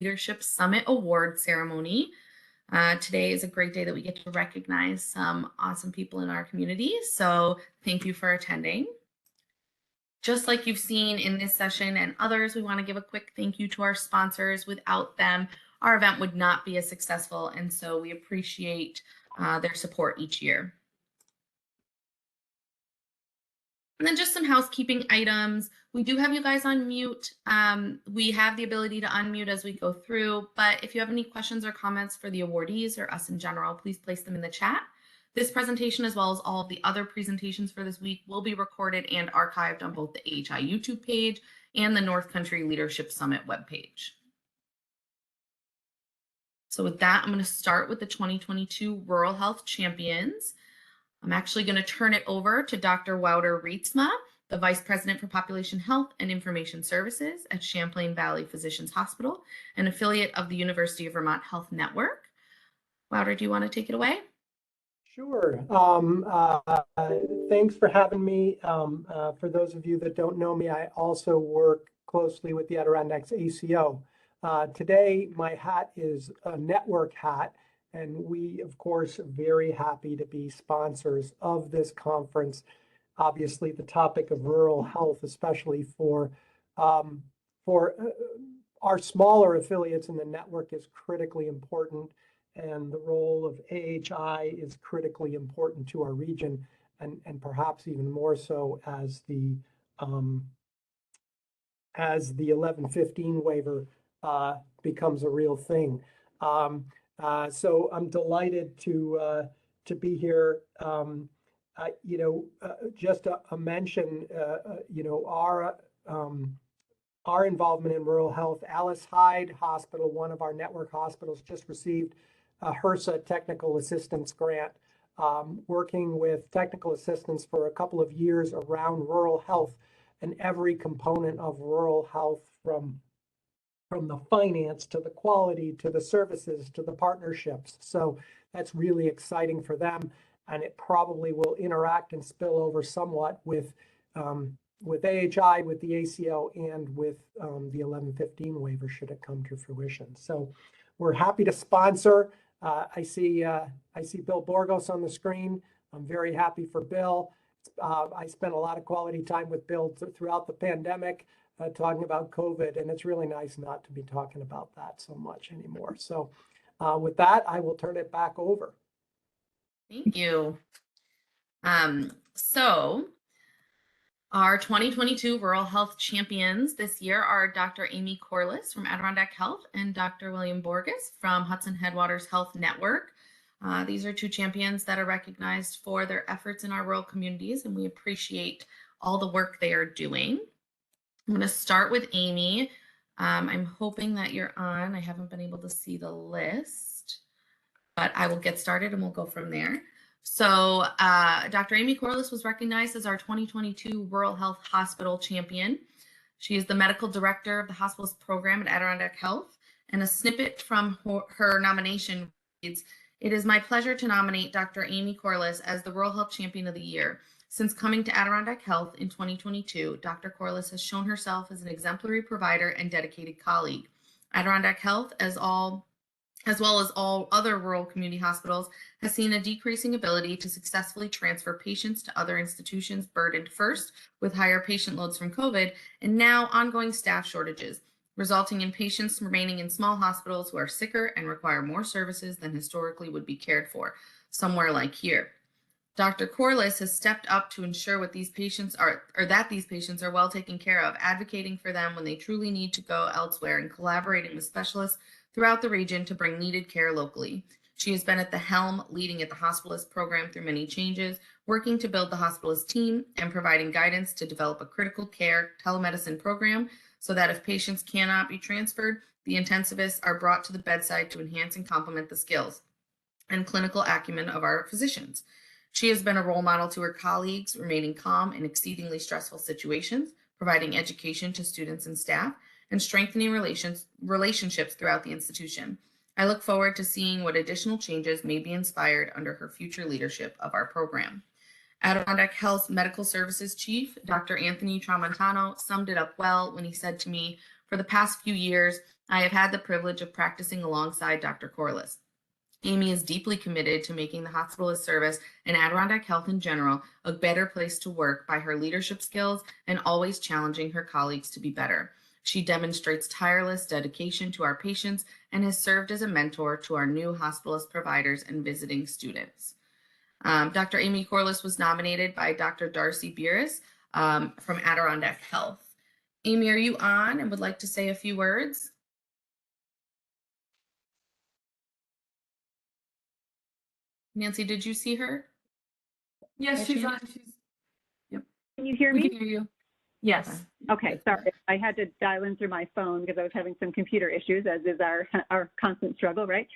Leadership Summit Award ceremony. Today is a great day that we get to recognize some awesome people in our community. So thank you for attending. Just like you've seen in this session and others, we want to give a quick thank you to our sponsors. Without them, our event would not be as successful. And so we appreciate their support each year. And then just some housekeeping items. We do have you guys on mute. We have the ability to unmute as we go through, but if you have any questions or comments for the awardees or us in general, please place them in the chat. This presentation, as well as all of the other presentations for this week, will be recorded and archived on both the AHI YouTube page and the North Country Leadership Summit webpage. So with that, I'm going to start with the 2022 Rural Health Champions. I'm actually going to turn it over to Dr. Wouter Rietsma, the Vice President for Population Health and Information Services at Champlain Valley Physicians Hospital, an affiliate of the University of Vermont Health Network. Wouter, do you want to take it away? Sure. Thanks for having me. For those of you that don't know me, I also work closely with the Adirondacks ACO. Today, my hat is a network hat. And we, of course, are very happy to be sponsors of this conference. Obviously, the topic of rural health, especially for our smaller affiliates in the network, is critically important. And the role of AHI is critically important to our region, and perhaps even more so as the 1115 waiver becomes a real thing. So I'm delighted to be here. Just a mention, our involvement in rural health. Alice Hyde Hospital, one of our network hospitals, just received a HRSA technical assistance grant, working with technical assistance for a couple of years around rural health and every component of rural health, from the finance to the quality to the services to the partnerships. So that's really exciting for them, and it probably will interact and spill over somewhat with AHI, with the ACO, and with the 1115 waiver should it come to fruition. So we're happy to sponsor. I see Bill Borgas on the screen. I'm very happy for Bill. I spent a lot of quality time with Bill throughout the pandemic. Talking about COVID, and it's really nice not to be talking about that so much anymore. So with that, I will turn it back over. Thank you. So our 2022 Rural Health Champions this year are Dr. Amy Corliss from Adirondack Health and Dr. William Borgas from Hudson Headwaters Health Network. These are two champions that are recognized for their efforts in our rural communities, and we appreciate all the work they are doing. I'm going to start with Amy. I'm hoping that you're on. I haven't been able to see the list, but I will get started and we'll go from there. So Dr. Amy Corliss was recognized as our 2022 Rural Health Hospital Champion. She is the medical director of the hospitalist program at Adirondack Health, and a snippet from her nomination reads, "It is my pleasure to nominate Dr. Amy Corliss as the Rural Health Champion of the Year. Since coming to Adirondack Health in 2022, Dr. Corliss has shown herself as an exemplary provider and dedicated colleague. Adirondack Health, as well as all other rural community hospitals, has seen a decreasing ability to successfully transfer patients to other institutions burdened first with higher patient loads from COVID and now ongoing staff shortages, resulting in patients remaining in small hospitals who are sicker and require more services than historically would be cared for, somewhere like here. Dr. Corliss has stepped up to ensure that these patients are well taken care of, advocating for them when they truly need to go elsewhere, and collaborating with specialists throughout the region to bring needed care locally. She has been at the helm, leading at the hospitalist program through many changes, working to build the hospitalist team, and providing guidance to develop a critical care telemedicine program so that if patients cannot be transferred, the intensivists are brought to the bedside to enhance and complement the skills and clinical acumen of our physicians. She has been a role model to her colleagues, remaining calm in exceedingly stressful situations, providing education to students and staff, and strengthening relationships throughout the institution. I look forward to seeing what additional changes may be inspired under her future leadership of our program. Adirondack Health Medical Services Chief, Dr. Anthony Tramontano, summed it up well when he said to me, "For the past few years, I have had the privilege of practicing alongside Dr. Corliss. Amy is deeply committed to making the hospitalist service and Adirondack Health in general a better place to work by her leadership skills and always challenging her colleagues to be better. She demonstrates tireless dedication to our patients and has served as a mentor to our new hospitalist providers and visiting students. Dr. Amy Corliss was nominated by Dr. Darcy Beeris from Adirondack Health. Amy, are you on and would like to say a few words? Nancy, did you see her? Yes, she's on. Can you hear We me? can hear you. Yes. Okay, sorry. I had to dial in through my phone because I was having some computer issues, as is our constant struggle, right?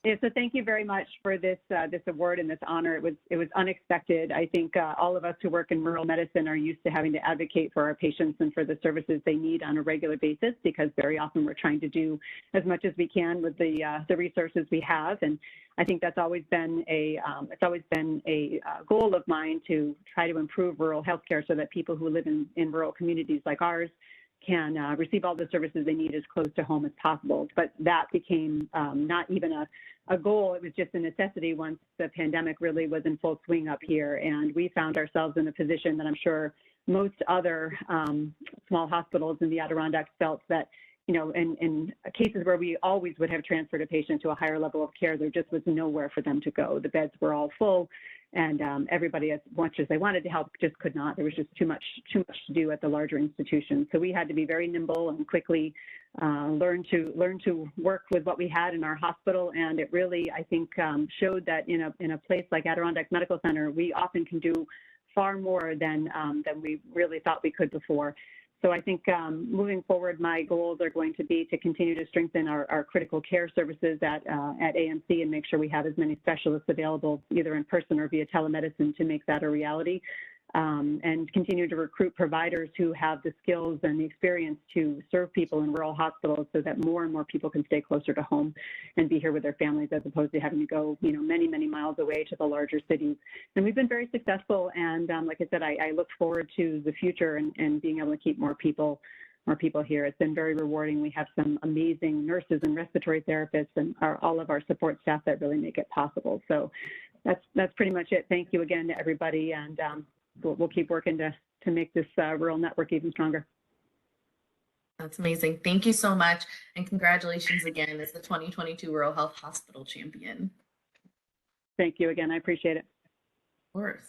Yeah, so thank you very much for this this award and this honor. It was unexpected. I think all of us who work in rural medicine are used to having to advocate for our patients and for the services they need on a regular basis, because very often we're trying to do as much as we can with the resources we have. And I think that's always been a goal of mine, to try to improve rural healthcare so that people who live in rural communities like ours can receive all the services they need as close to home as possible. But that became not even a goal, it was just a necessity once the pandemic really was in full swing up here. And we found ourselves in a position that I'm sure most other small hospitals in the Adirondacks felt, that, you know, in cases where we always would have transferred a patient to a higher level of care, there just was nowhere for them to go. The beds were all full, and everybody, as much as they wanted to help, just could not. There was just too much to do at the larger institutions. So we had to be very nimble and quickly learn to work with what we had in our hospital. And it really, I think, showed that in a place like Adirondack Medical Center, we often can do far more than we really thought we could before. So I think moving forward, my goals are going to be to continue to strengthen our critical care services at AMC, and make sure we have as many specialists available either in person or via telemedicine to make that a reality. And continue to recruit providers who have the skills and the experience to serve people in rural hospitals, so that more and more people can stay closer to home and be here with their families, as opposed to having to go, many, many miles away to the larger cities. And we've been very successful. And like I said, I look forward to the future and being able to keep more people here. It's been very rewarding. We have some amazing nurses and respiratory therapists and all of our support staff that really make it possible. So that's pretty much it. Thank you again to everybody. And we'll keep working to make this rural network even stronger. That's amazing. Thank you so much. And congratulations again as the 2022 Rural Health Hospital Champion. Thank you again. I appreciate it. Of course.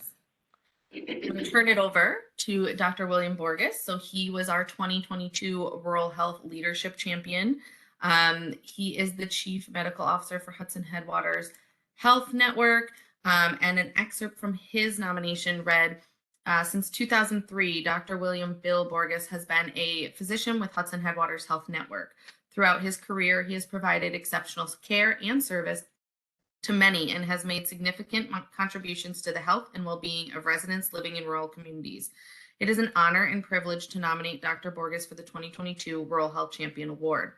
I'm going to turn it over to Dr. William Borgas. So he was our 2022 Rural Health Leadership Champion. He is the Chief Medical Officer for Hudson Headwaters Health Network. And an excerpt from his nomination read, since 2003, Dr. William Bill Borgas has been a physician with Hudson Headwaters Health Network. Throughout his career, he has provided exceptional care and service to many and has made significant contributions to the health and well-being of residents living in rural communities. It is an honor and privilege to nominate Dr. Borgas for the 2022 Rural Health Champion Award.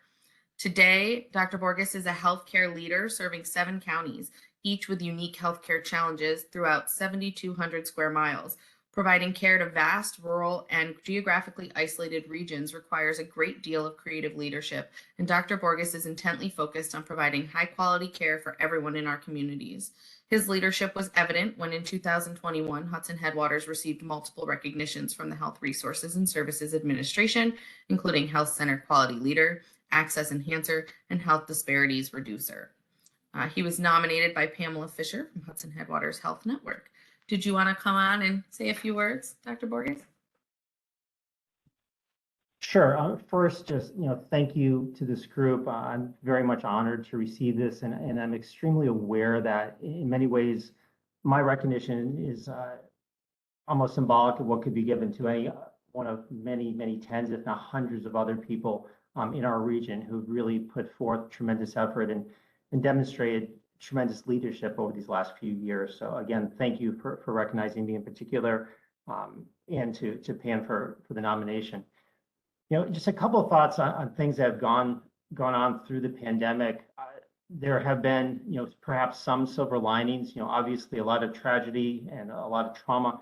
Today, Dr. Borgas is a healthcare leader serving 7 counties, each with unique healthcare challenges throughout 7,200 square miles. Providing care to vast, rural, and geographically isolated regions requires a great deal of creative leadership, and Dr. Borgas is intently focused on providing high-quality care for everyone in our communities. His leadership was evident when in 2021, Hudson Headwaters received multiple recognitions from the Health Resources and Services Administration, including Health Center Quality Leader, Access Enhancer, and Health Disparities Reducer. He was nominated by Pamela Fisher from Hudson Headwaters Health Network. Did you want to come on and say a few words, Dr. Borgas? Sure. First, just thank you to this group. I'm very much honored to receive this, and I'm extremely aware that in many ways, my recognition is almost symbolic of what could be given to any one of many, many tens, if not hundreds, of other people in our region who've really put forth tremendous effort and demonstrated tremendous leadership over these last few years. So again, thank you for recognizing me in particular, and to Pam for the nomination. Just a couple of thoughts on things that have gone on through the pandemic. There have been, perhaps some silver linings. Obviously a lot of tragedy and a lot of trauma,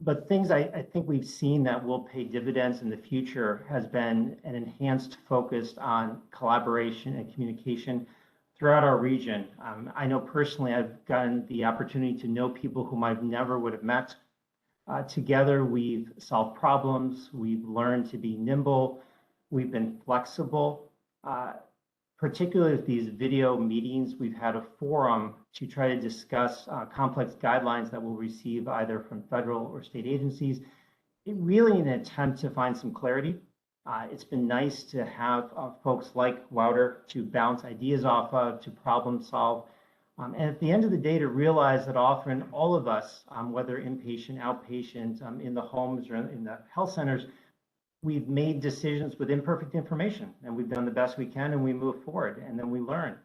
But things I think we've seen that will pay dividends in the future has been an enhanced focus on collaboration and communication throughout our region. I know personally I've gotten the opportunity to know people whom I never would have met. Together, we've solved problems, we've learned to be nimble, we've been flexible. Particularly with these video meetings, we've had a forum to try to discuss complex guidelines that we'll receive either from federal or state agencies, really in an attempt to find some clarity. It's been nice to have folks like Wouter to bounce ideas off of, to problem solve. And at the end of the day, to realize that often all of us, whether inpatient, outpatient, in the homes or in the health centers, we've made decisions with imperfect information, and we've done the best we can, and we move forward, and then we learn.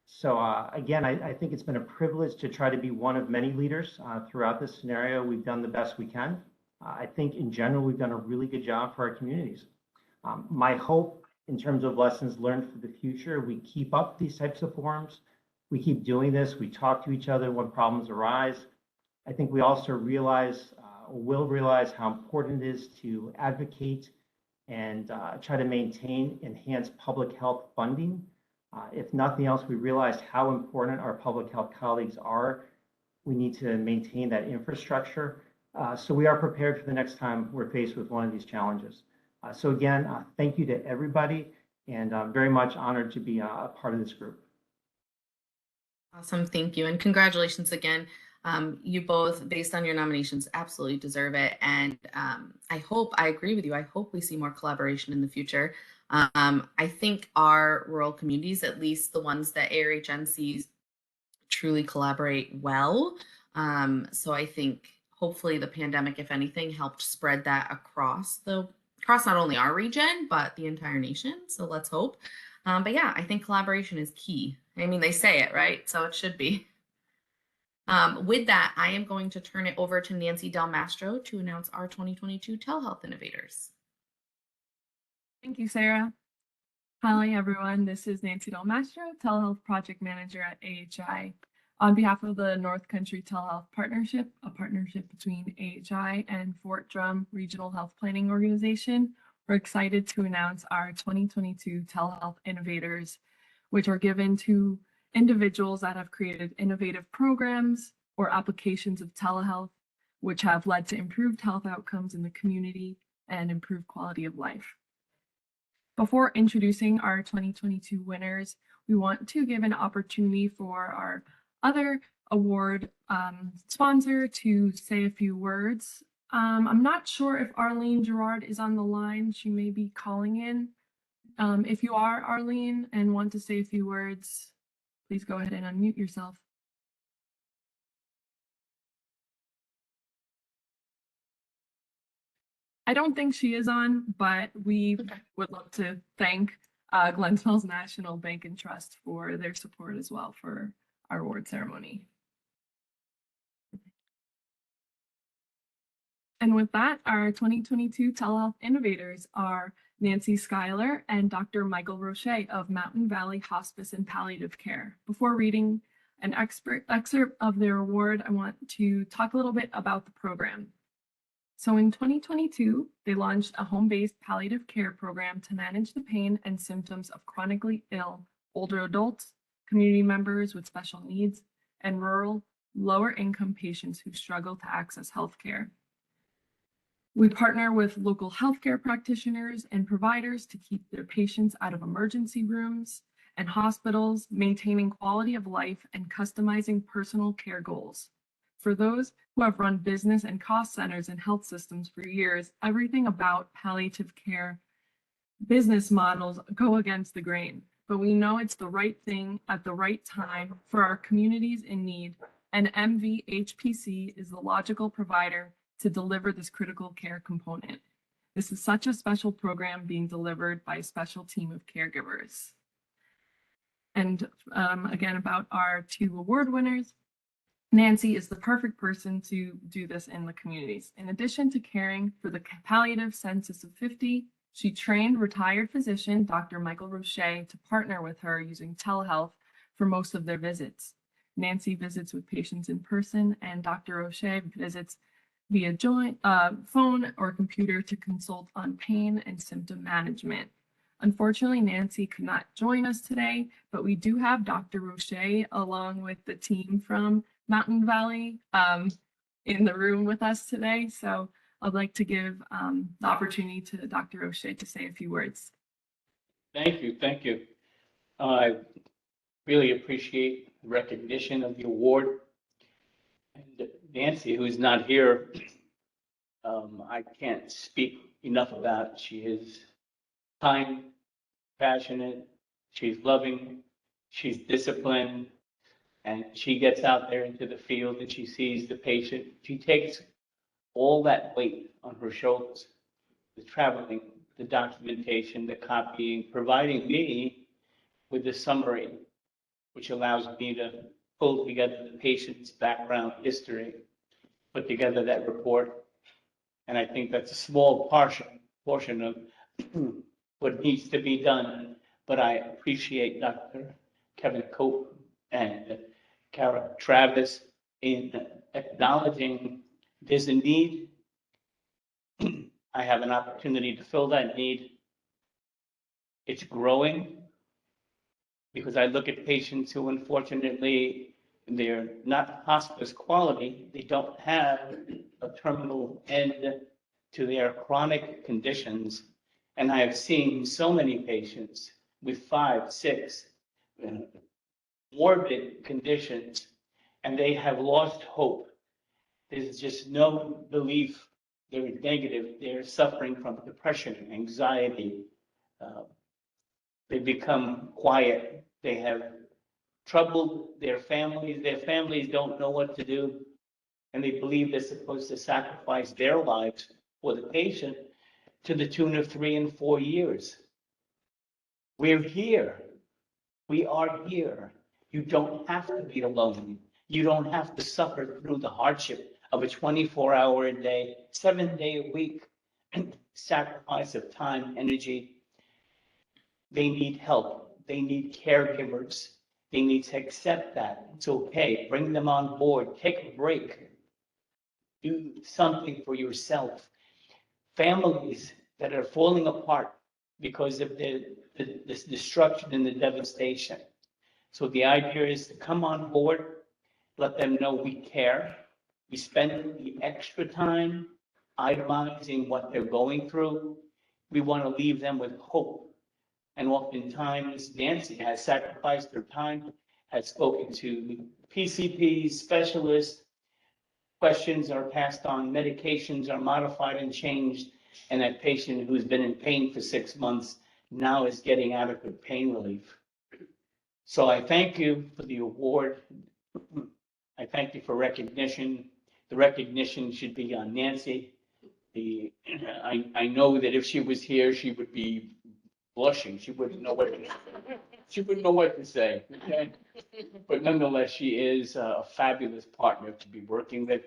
So again, I think it's been a privilege to try to be one of many leaders throughout this scenario. We've done the best we can. I think in general, we've done a really good job for our communities. My hope in terms of lessons learned for the future, we keep up these types of forums. We keep doing this. We talk to each other when problems arise. I think we also realize, will realize how important it is to advocate and try to maintain enhanced public health funding. If nothing else, we realized how important our public health colleagues are. We need to maintain that infrastructure. So we are prepared for the next time we're faced with one of these challenges. So again, thank you to everybody, and very much honored to be a part of this group. Awesome, thank you, and congratulations again. You both, based on your nominations, absolutely deserve it. And I agree with you. I hope we see more collaboration in the future. I think our rural communities, at least the ones that ARHN sees, truly collaborate well. So I think hopefully the pandemic, if anything, helped spread that across not only our region, but the entire nation. So let's hope. But yeah, I think collaboration is key. I mean, they say it, right? So it should be. With that, I am going to turn it over to Nancy Delmastro to announce our 2022 Telehealth Innovators. Thank you, Sarah. Hi, everyone. This is Nancy Delmastro, Telehealth Project Manager at AHI. On behalf of the North Country Telehealth Partnership, a partnership between AHI and Fort Drum Regional Health Planning Organization, we're excited to announce our 2022 Telehealth Innovators, which are given to individuals that have created innovative programs or applications of telehealth, which have led to improved health outcomes in the community and improved quality of life. Before introducing our 2022 winners, we want to give an opportunity for our other award sponsor to say a few words. I'm not sure if Arlene Gerard is on the line. She may be calling in. If you are Arlene and want to say a few words, please go ahead and unmute yourself. I don't think she is on, but we would love to thank Glens Falls National Bank and Trust for their support as well for our award ceremony. And with that, our 2022 Telehealth Innovators are Nancy Schuyler and Dr. Michael Roche of Mountain Valley Hospice and Palliative Care. Before reading an excerpt of their award, I want to talk a little bit about the program. So in 2022, they launched a home-based palliative care program to manage the pain and symptoms of chronically ill older adults, community members with special needs, and rural, lower-income patients who struggle to access healthcare. We partner with local healthcare practitioners and providers to keep their patients out of emergency rooms and hospitals, maintaining quality of life and customizing personal care goals. For those who have run business and cost centers and health systems for years, everything about palliative care business models go against the grain, but we know it's the right thing at the right time for our communities in need, and MVHPC is the logical provider to deliver this critical care component. This is such a special program being delivered by a special team of caregivers. And again, about our two award winners, Nancy is the perfect person to do this in the communities. In addition to caring for the palliative census of 50, she trained retired physician Dr. Michael Roche to partner with her using telehealth for most of their visits. Nancy visits with patients in person, and Dr. Roche visits via phone or computer to consult on pain and symptom management. Unfortunately, Nancy could not join us today, but we do have Dr. Roche along with the team from Mountain Valley in the room with us today. So I'd like to give the opportunity to Dr. Roche to say a few words. Thank you, thank you. I really appreciate the recognition of the award. And Nancy, who's not here, I can't speak enough about. She is kind, passionate, she's loving, she's disciplined, and she gets out there into the field and she sees the patient. She takes all that weight on her shoulders, the traveling, the documentation, the copying, providing me with the summary, which allows me to pull together the patient's background history, put together that report. And I think that's a small portion of what needs to be done. But I appreciate Dr. Kevin Cope and Kara Travis in acknowledging there's a need. I have an opportunity to fill that need. It's growing because I look at patients who unfortunately, they're not hospice quality. They don't have a terminal end to their chronic conditions. And I have seen so many patients with 5, 6 morbid conditions, and they have lost hope. There's just no belief. They're negative. They're suffering from depression, anxiety. They become quiet. They have troubled their families. Their families don't know what to do. And they believe they're supposed to sacrifice their lives for the patient to the tune of 3 and 4 years. We're here. We are here. You don't have to be alone. You don't have to suffer through the hardship of a 24-hour a day, 7-day a week sacrifice of time, energy. They need help. They need caregivers. They need to accept that. It's okay. Bring them on board. Take a break. Do something for yourself. Families that are falling apart because of this destruction and the devastation. So the idea is to come on board, let them know we care. We spend the extra time itemizing what they're going through. We want to leave them with hope. And oftentimes, Nancy has sacrificed her time, has spoken to PCPs, specialists. Questions are passed on, medications are modified and changed, and that patient who's been in pain for 6 months now is getting adequate pain relief. So I thank you for the award. I thank you for recognition. The recognition should be on Nancy. I know that if she was here, she would be blushing. She wouldn't know what to say. Okay? But nonetheless, she is a fabulous partner to be working with,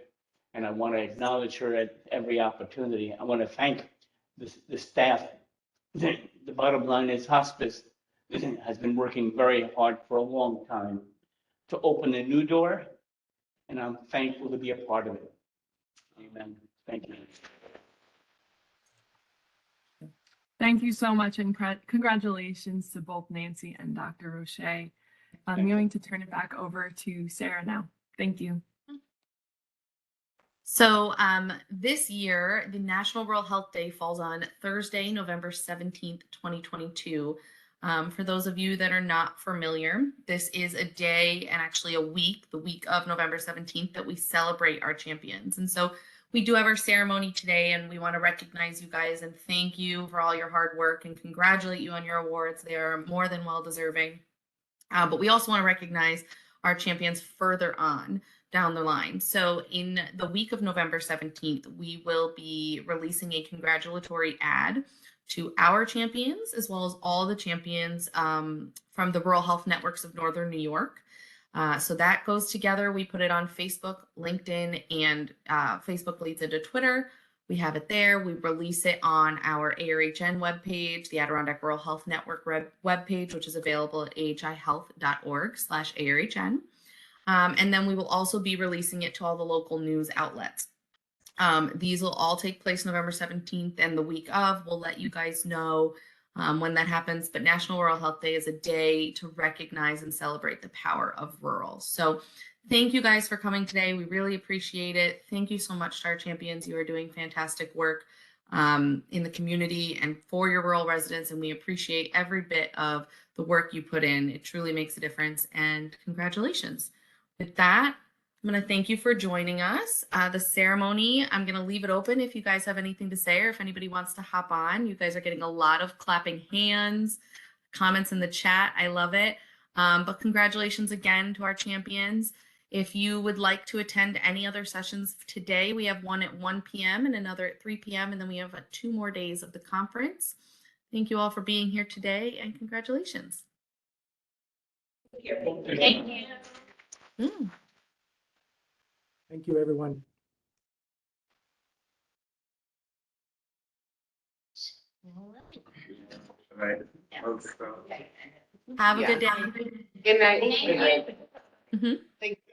and I want to acknowledge her at every opportunity. I want to thank the staff. The bottom line is hospice has been working very hard for a long time to open a new door, and I'm thankful to be a part of it. Amen. Thank you. Thank you so much, and congratulations to both Nancy and Dr. Roche. I'm going to turn it back over to Sarah now. Thank you. So this year, the National Rural Health Day falls on Thursday, November 17th, 2022. For those of you that are not familiar, this is a day and actually a week, the week of November 17th, that we celebrate our champions. And so we do have our ceremony today, and we want to recognize you guys and thank you for all your hard work and congratulate you on your awards. They are more than well deserving. But we also want to recognize our champions further on down the line. So in the week of November 17th, we will be releasing a congratulatory ad to our champions, as well as all the champions from the Rural Health Networks of Northern New York. So that goes together. We put it on Facebook, LinkedIn, and Facebook leads into Twitter. We have it there. We release it on our ARHN webpage, the Adirondack Rural Health Network webpage, which is available at ahihealth.org/ARHN. And then we will also be releasing it to all the local news outlets. These will all take place November 17th and the week of. We'll let you guys know when that happens. But National Rural Health Day is a day to recognize and celebrate the power of rural. So thank you guys for coming today. We really appreciate it. Thank you so much, Star Champions. You are doing fantastic work in the community and for your rural residents. And we appreciate every bit of the work you put in. It truly makes a difference. And congratulations. With that, I'm going to thank you for joining us. The ceremony, I'm going to leave it open if you guys have anything to say or if anybody wants to hop on. You guys are getting a lot of clapping hands, comments in the chat. I love it. But congratulations again to our champions. If you would like to attend any other sessions today, we have one at 1 p.m. and another at 3 p.m. And then we have 2 more days of the conference. Thank you all for being here today and congratulations. Thank you. Thank you, everyone. Right. Have a good day. Good night. Mhm. Thank you.